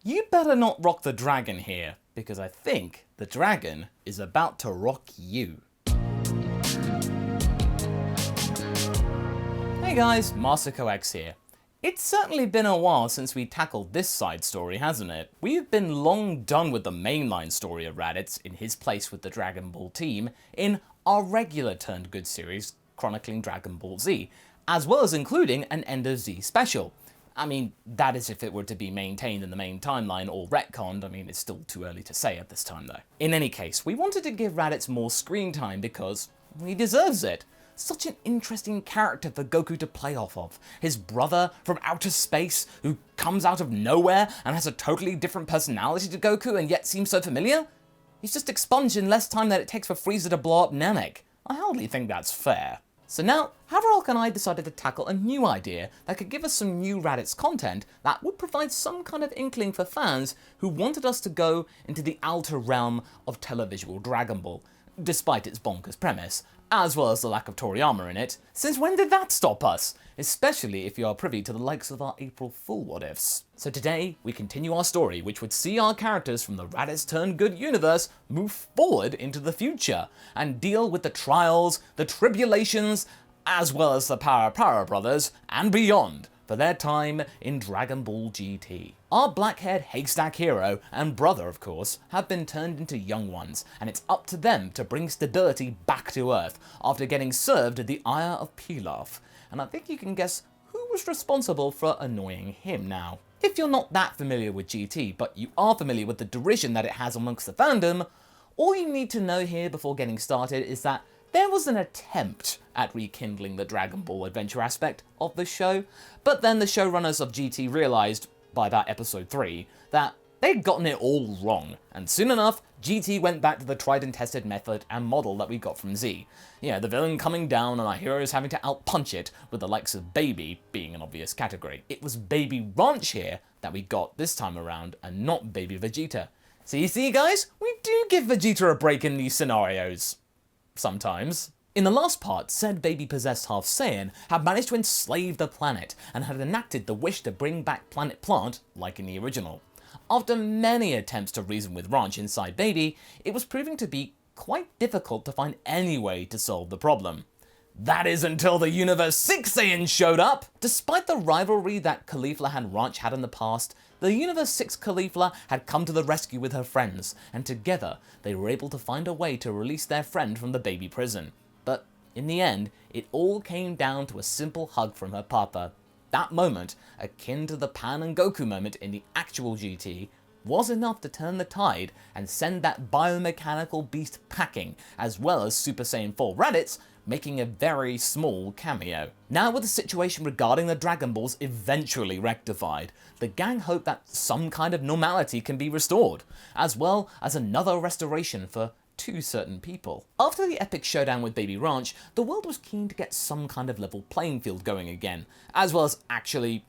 You better not rock the dragon here, because I think the dragon is about to rock you. Hey guys, MasakoX here. It's certainly been a while since we tackled this side story, hasn't it? We've been long done with the mainline story of Raditz in his place with the Dragon Ball team in our regular Turned Good series chronicling Dragon Ball Z, as well as including an End of Z special. I mean, that is if it were to be maintained in the main timeline or retconned. I mean, it's still too early to say at this time though. In any case, we wanted to give Raditz more screen time because he deserves it. Such an interesting character for Goku to play off of. His brother from outer space who comes out of nowhere and has a totally different personality to Goku and yet seems so familiar? He's just expunged in less time than it takes for Frieza to blow up Namek. I hardly think that's fair. So now, Haveralk and I decided to tackle a new idea that could give us some new Raditz content that would provide some kind of inkling for fans who wanted us to go into the outer realm of televisual Dragon Ball, despite its bonkers premise, as well as the lack of Toriyama in it. Since when did that stop us? Especially if you are privy to the likes of our April Fool what-ifs. So today, we continue our story, which would see our characters from the Raditz Turned Good universe move forward into the future, and deal with the trials, the tribulations, as well as the Para brothers, and beyond, for their time in Dragon Ball GT. Our black-haired haystack hero, and brother of course, have been turned into young ones, and it's up to them to bring stability back to Earth after getting served the ire of Pilaf. And I think you can guess who was responsible for annoying him now. If you're not that familiar with GT, but you are familiar with the derision that it has amongst the fandom, all you need to know here before getting started is that there was an attempt at rekindling the Dragon Ball adventure aspect of the show, but then the showrunners of GT realised, by about episode 3, that they'd gotten it all wrong, and soon enough, GT went back to the tried and tested method and model that we got from Z. Yeah, the villain coming down and our heroes having to outpunch it, with the likes of Baby being an obvious category. It was Baby Ranch here that we got this time around, and not Baby Vegeta. So you see guys, we do give Vegeta a break in these scenarios. Sometimes. In the last part, said baby-possessed half Saiyan had managed to enslave the planet and had enacted the wish to bring back Planet Plant like in the original. After many attempts to reason with Ranch inside Baby, it was proving to be quite difficult to find any way to solve the problem. That is until the Universe 6 Saiyan showed up! Despite the rivalry that Caulifla and Ranch had in the past, the Universe 6 Caulifla had come to the rescue with her friends, and together they were able to find a way to release their friend from the baby prison. But in the end, it all came down to a simple hug from her papa. That moment, akin to the Pan and Goku moment in the actual GT, was enough to turn the tide and send that biomechanical beast packing, as well as Super Saiyan 4 Raditz making a very small cameo. Now with the situation regarding the Dragon Balls eventually rectified, the gang hope that some kind of normality can be restored, as well as another restoration for two certain people. After the epic showdown with Baby Ranch, the world was keen to get some kind of level playing field going again, as well as actually,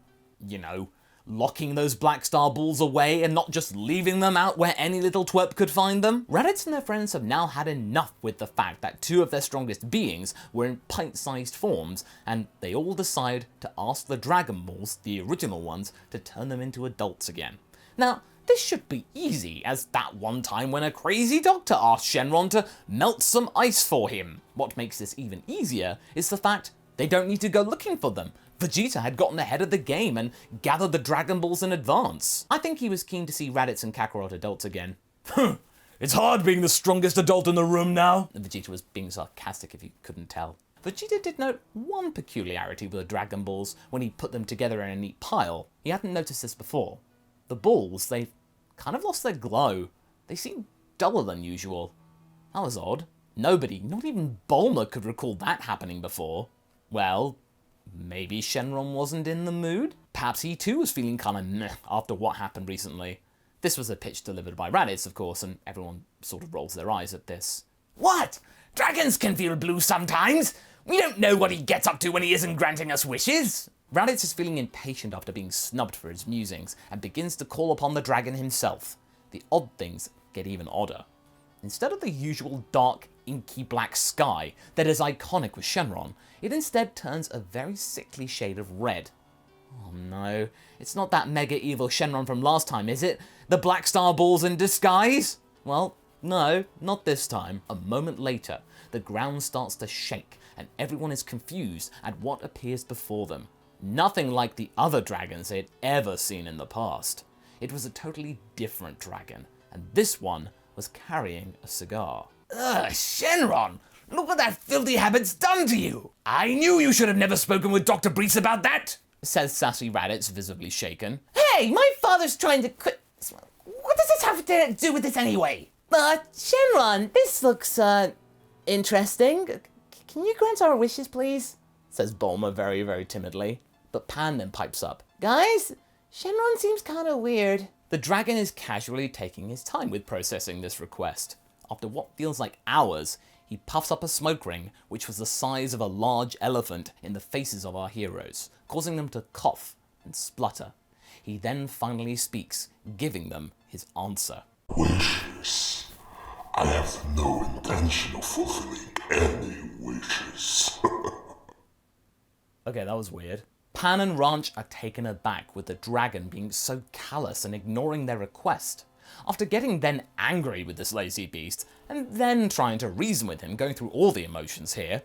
you know, locking those Black Star balls away and not just leaving them out where any little twerp could find them. Raditz and their friends have now had enough with the fact that two of their strongest beings were in pint-sized forms, and they all decide to ask the Dragon Balls, the original ones, to turn them into adults again. Now, this should be easy, as that one time when a crazy doctor asked Shenron to melt some ice for him. What makes this even easier is the fact they don't need to go looking for them. Vegeta had gotten ahead of the game and gathered the Dragon Balls in advance. I think he was keen to see Raditz and Kakarot adults again. It's hard being the strongest adult in the room now. Vegeta was being sarcastic if you couldn't tell. Vegeta did note one peculiarity with the Dragon Balls when he put them together in a neat pile. He hadn't noticed this before. The balls, they've kind of lost their glow. They seem duller than usual. That was odd. Nobody, not even Bulma, could recall that happening before. Well, maybe Shenron wasn't in the mood? Perhaps he too was feeling kinda meh after what happened recently. This was a pitch delivered by Raditz, of course, and everyone sort of rolls their eyes at this. What? Dragons can feel blue sometimes? We don't know what he gets up to when he isn't granting us wishes. Raditz is feeling impatient after being snubbed for his musings, and begins to call upon the dragon himself. The odd things get even odder. Instead of the usual dark, inky black sky that is iconic with Shenron, it instead turns a very sickly shade of red. Oh no, it's not that mega evil Shenron from last time, is it? The Black Star Balls in disguise? Well, no, not this time. A moment later, the ground starts to shake and everyone is confused at what appears before them. Nothing like the other dragons they had ever seen in the past. It was a totally different dragon, and this one was carrying a cigar. Ugh, Shenron! Look what that filthy habit's done to you! I knew you should have never spoken with Dr. Brees about that! Says sassy Raditz, visibly shaken. Hey, my father's trying to quit. What does this have to do with this anyway? Shenron, this looks, interesting. Can you grant our wishes, please? Says Bulma very, very timidly. But Pan then pipes up. Guys, Shenron seems kinda weird. The dragon is casually taking his time with processing this request. After what feels like hours, he puffs up a smoke ring, which was the size of a large elephant, in the faces of our heroes, causing them to cough and splutter. He then finally speaks, giving them his answer. Wishes. I have no intention of fulfilling any wishes. Okay, that was weird. Pan and Ranch are taken aback with the dragon being so callous and ignoring their request. After getting then angry with this lazy beast, and then trying to reason with him, going through all the emotions here,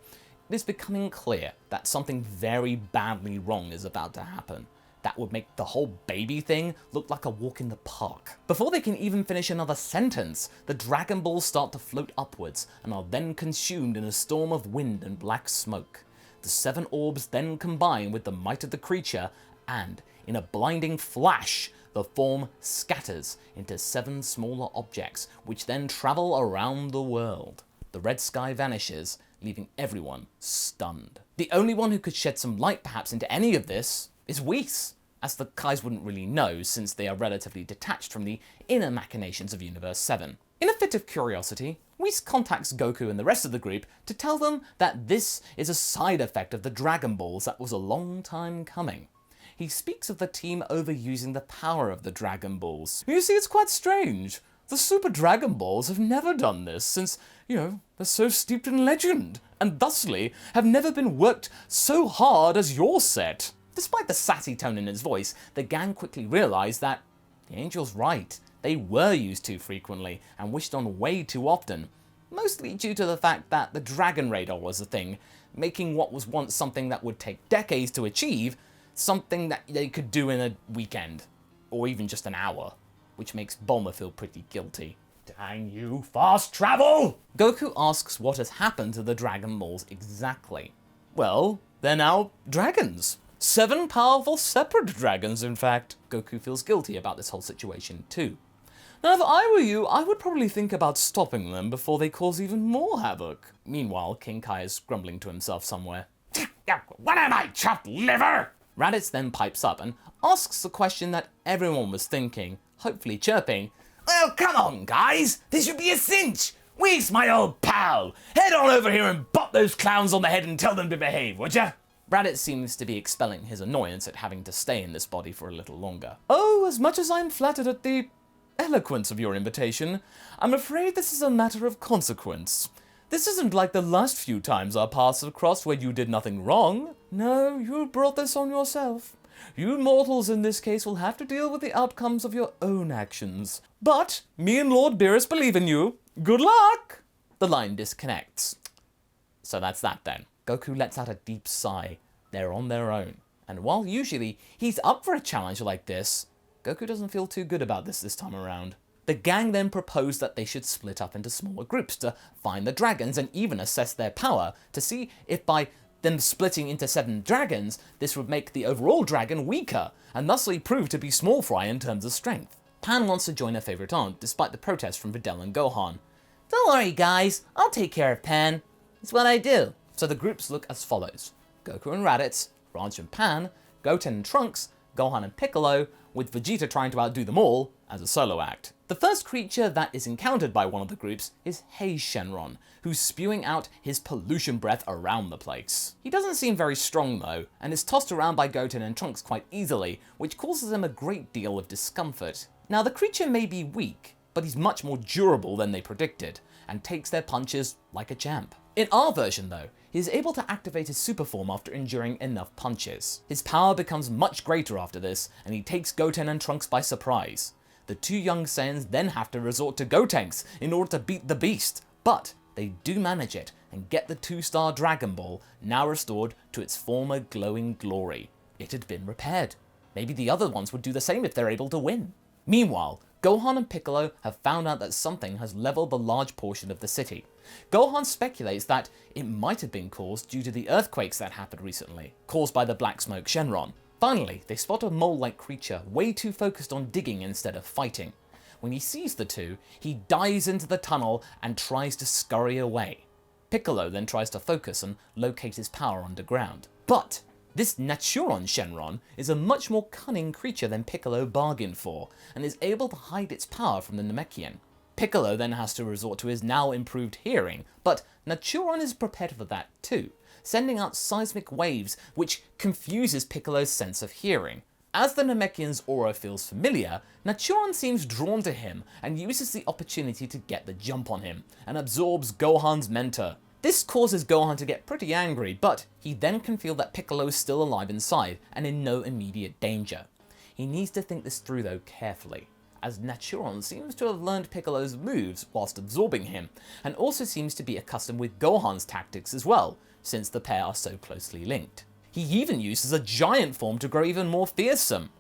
it is becoming clear that something very badly wrong is about to happen. That would make the whole baby thing look like a walk in the park. Before they can even finish another sentence, the Dragon Balls start to float upwards and are then consumed in a storm of wind and black smoke. The 7 orbs then combine with the might of the creature, and, in a blinding flash, the form scatters into 7 smaller objects, which then travel around the world. The red sky vanishes, leaving everyone stunned. The only one who could shed some light perhaps into any of this is Whis, as the Kais wouldn't really know since they are relatively detached from the inner machinations of Universe 7. In a fit of curiosity, Whis contacts Goku and the rest of the group to tell them that this is a side effect of the Dragon Balls that was a long time coming. He speaks of the team overusing the power of the Dragon Balls. You see, it's quite strange. The Super Dragon Balls have never done this since, they're so steeped in legend, and thusly have never been worked so hard as your set. Despite the sassy tone in his voice, the gang quickly realised that the Angel's right. They were used too frequently and wished on way too often, mostly due to the fact that the Dragon Radar was a thing, making what was once something that would take decades to achieve, something that they could do in a weekend, or even just an hour, which makes Bulma feel pretty guilty. Dang you, fast travel! Goku asks what has happened to the Dragon Balls exactly. Well, they're now dragons. 7 powerful separate dragons, in fact. Goku feels guilty about this whole situation too. Now, if I were you, I would probably think about stopping them before they cause even more havoc. Meanwhile, King Kai is grumbling to himself somewhere. What am I, chopped liver? Raditz then pipes up and asks the question that everyone was thinking, hopefully chirping. Well, come on, guys. This should be a cinch. Whis, my old pal. Head on over here and bop those clowns on the head and tell them to behave, would ya? Raditz seems to be expelling his annoyance at having to stay in this body for a little longer. Oh, as much as I'm flattered at the eloquence of your invitation, I'm afraid this is a matter of consequence. This isn't like the last few times our paths have crossed where you did nothing wrong. No, you brought this on yourself. You mortals in this case will have to deal with the outcomes of your own actions. But me and Lord Beerus believe in you. Good luck! The line disconnects. So that's that then. Goku lets out a deep sigh. They're on their own. And while usually he's up for a challenge like this, Goku doesn't feel too good about this time around. The gang then proposed that they should split up into smaller groups to find the dragons and even assess their power to see if by them splitting into 7 dragons, this would make the overall dragon weaker and thusly prove to be small fry in terms of strength. Pan wants to join her favourite aunt despite the protest from Videl and Gohan. Don't worry, guys. I'll take care of Pan. It's what I do. So the groups look as follows. Goku and Raditz, Ranch and Pan, Goten and Trunks, Gohan and Piccolo, with Vegeta trying to outdo them all as a solo act. The first creature that is encountered by one of the groups is Hey Shenron, who's spewing out his pollution breath around the place. He doesn't seem very strong though, and is tossed around by Goten and Trunks quite easily, which causes him a great deal of discomfort. Now the creature may be weak, but he's much more durable than they predicted, and takes their punches like a champ. In our version though, he is able to activate his super form after enduring enough punches. His power becomes much greater after this, and he takes Goten and Trunks by surprise. The two young Saiyans then have to resort to Gotenks in order to beat the beast, but they do manage it and get the 2-star Dragon Ball, now restored to its former glowing glory. It had been repaired. Maybe the other ones would do the same if they're able to win. Meanwhile, Gohan and Piccolo have found out that something has leveled the large portion of the city. Gohan speculates that it might have been caused due to the earthquakes that happened recently, caused by the black smoke Shenron. Finally, they spot a mole-like creature way too focused on digging instead of fighting. When he sees the two, he dives into the tunnel and tries to scurry away. Piccolo then tries to focus and locate his power underground. But this Naturon Shenron is a much more cunning creature than Piccolo bargained for, and is able to hide its power from the Namekian. Piccolo then has to resort to his now improved hearing, but Naturon is prepared for that too, sending out seismic waves which confuses Piccolo's sense of hearing. As the Namekian's aura feels familiar, Naturon seems drawn to him and uses the opportunity to get the jump on him, and absorbs Gohan's mentor. This causes Gohan to get pretty angry, but he then can feel that Piccolo is still alive inside and in no immediate danger. He needs to think this through though carefully, as Naturon seems to have learned Piccolo's moves whilst absorbing him, and also seems to be accustomed with Gohan's tactics as well, since the pair are so closely linked. He even uses a giant form to grow even more fearsome.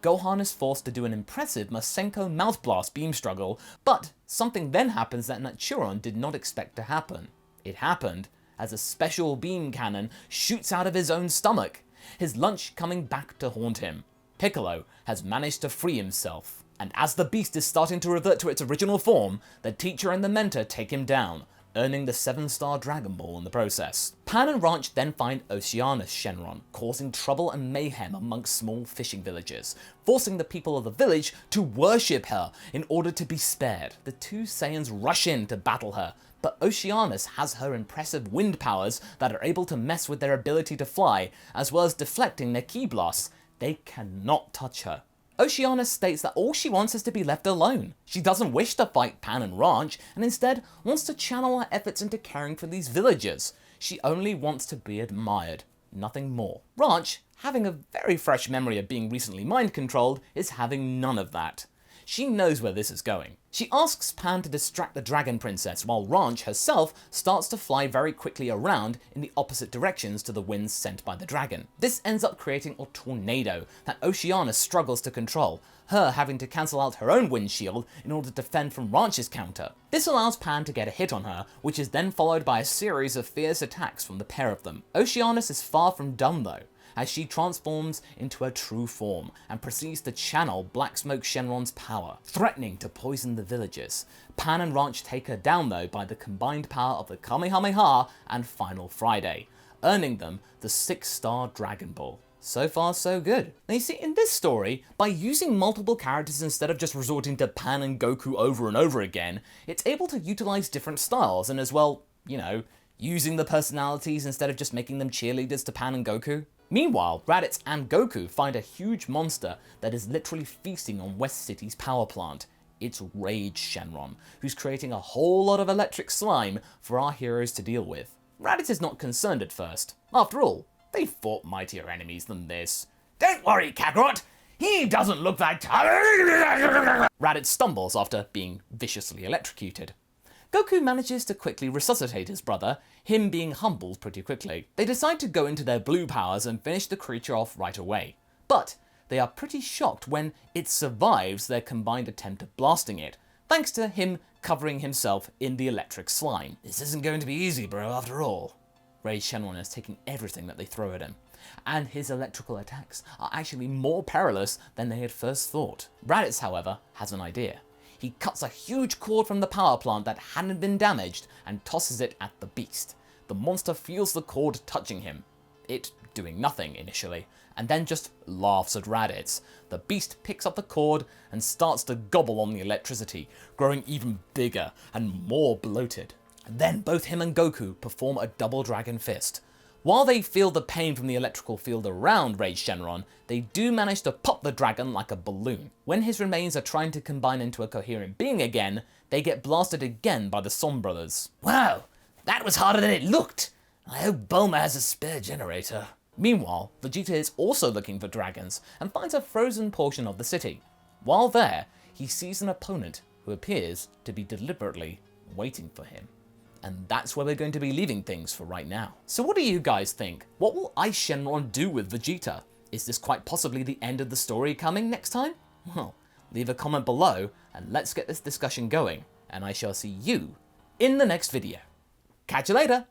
Gohan is forced to do an impressive Masenko Mouth Blast beam struggle, but something then happens that Naturon did not expect to happen. It happened as a special beam cannon shoots out of his own stomach, his lunch coming back to haunt him. Piccolo has managed to free himself, and as the beast is starting to revert to its original form, the teacher and the mentor take him down, earning the 7-star Dragon Ball in the process. Pan and Ranch then find Oceanus Shenron, causing trouble and mayhem amongst small fishing villages, forcing the people of the village to worship her in order to be spared. The two Saiyans rush in to battle her, but Oceanus has her impressive wind powers that are able to mess with their ability to fly, as well as deflecting their ki blasts. They cannot touch her. Oceanus states that all she wants is to be left alone. She doesn't wish to fight Pan and Ranch, and instead wants to channel her efforts into caring for these villagers. She only wants to be admired, nothing more. Ranch, having a very fresh memory of being recently mind-controlled, is having none of that. She knows where this is going. She asks Pan to distract the Dragon Princess, while Ranch herself starts to fly very quickly around in the opposite directions to the winds sent by the dragon. This ends up creating a tornado that Oceanus struggles to control, her having to cancel out her own wind shield in order to defend from Ranch's counter. This allows Pan to get a hit on her, which is then followed by a series of fierce attacks from the pair of them. Oceanus is far from done though, as she transforms into her true form and proceeds to channel Black Smoke Shenron's power, threatening to poison the villagers. Pan and Ranch take her down though by the combined power of the Kamehameha and Final Friday, earning them the 6-star Dragon Ball. So far so good. Now you see, in this story, by using multiple characters instead of just resorting to Pan and Goku over and over again, it's able to utilize different styles and as well, using the personalities instead of just making them cheerleaders to Pan and Goku. Meanwhile, Raditz and Goku find a huge monster that is literally feasting on West City's power plant. It's Rage Shenron, who's creating a whole lot of electric slime for our heroes to deal with. Raditz is not concerned at first. After all, they fought mightier enemies than this. Don't worry, Kakarot. He doesn't look that Raditz stumbles after being viciously electrocuted. Goku manages to quickly resuscitate his brother, him being humbled pretty quickly. They decide to go into their blue powers and finish the creature off right away. But they are pretty shocked when it survives their combined attempt at blasting it, thanks to him covering himself in the electric slime. This isn't going to be easy, bro, after all. Rage Shenron is taking everything that they throw at him, and his electrical attacks are actually more perilous than they had first thought. Raditz, however, has an idea. He cuts a huge cord from the power plant that hadn't been damaged and tosses it at the beast. The monster feels the cord touching him, it doing nothing initially, and then just laughs at Raditz. The beast picks up the cord and starts to gobble on the electricity, growing even bigger and more bloated. And then both him and Goku perform a double dragon fist. While they feel the pain from the electrical field around Rage Shenron, they do manage to pop the dragon like a balloon. When his remains are trying to combine into a coherent being again, they get blasted again by the Som brothers. Wow, That was harder than it looked. I hope Bulma has a spare generator. Meanwhile, Vegeta is also looking for dragons and finds a frozen portion of the city. While there, he sees an opponent who appears to be deliberately waiting for him. And that's where we're going to be leaving things for right now. So what do you guys think? What will Ice Shenron do with Vegeta? Is this quite possibly the end of the story coming next time? Well, leave a comment below and let's get this discussion going. And I shall see you in the next video. Catch you later!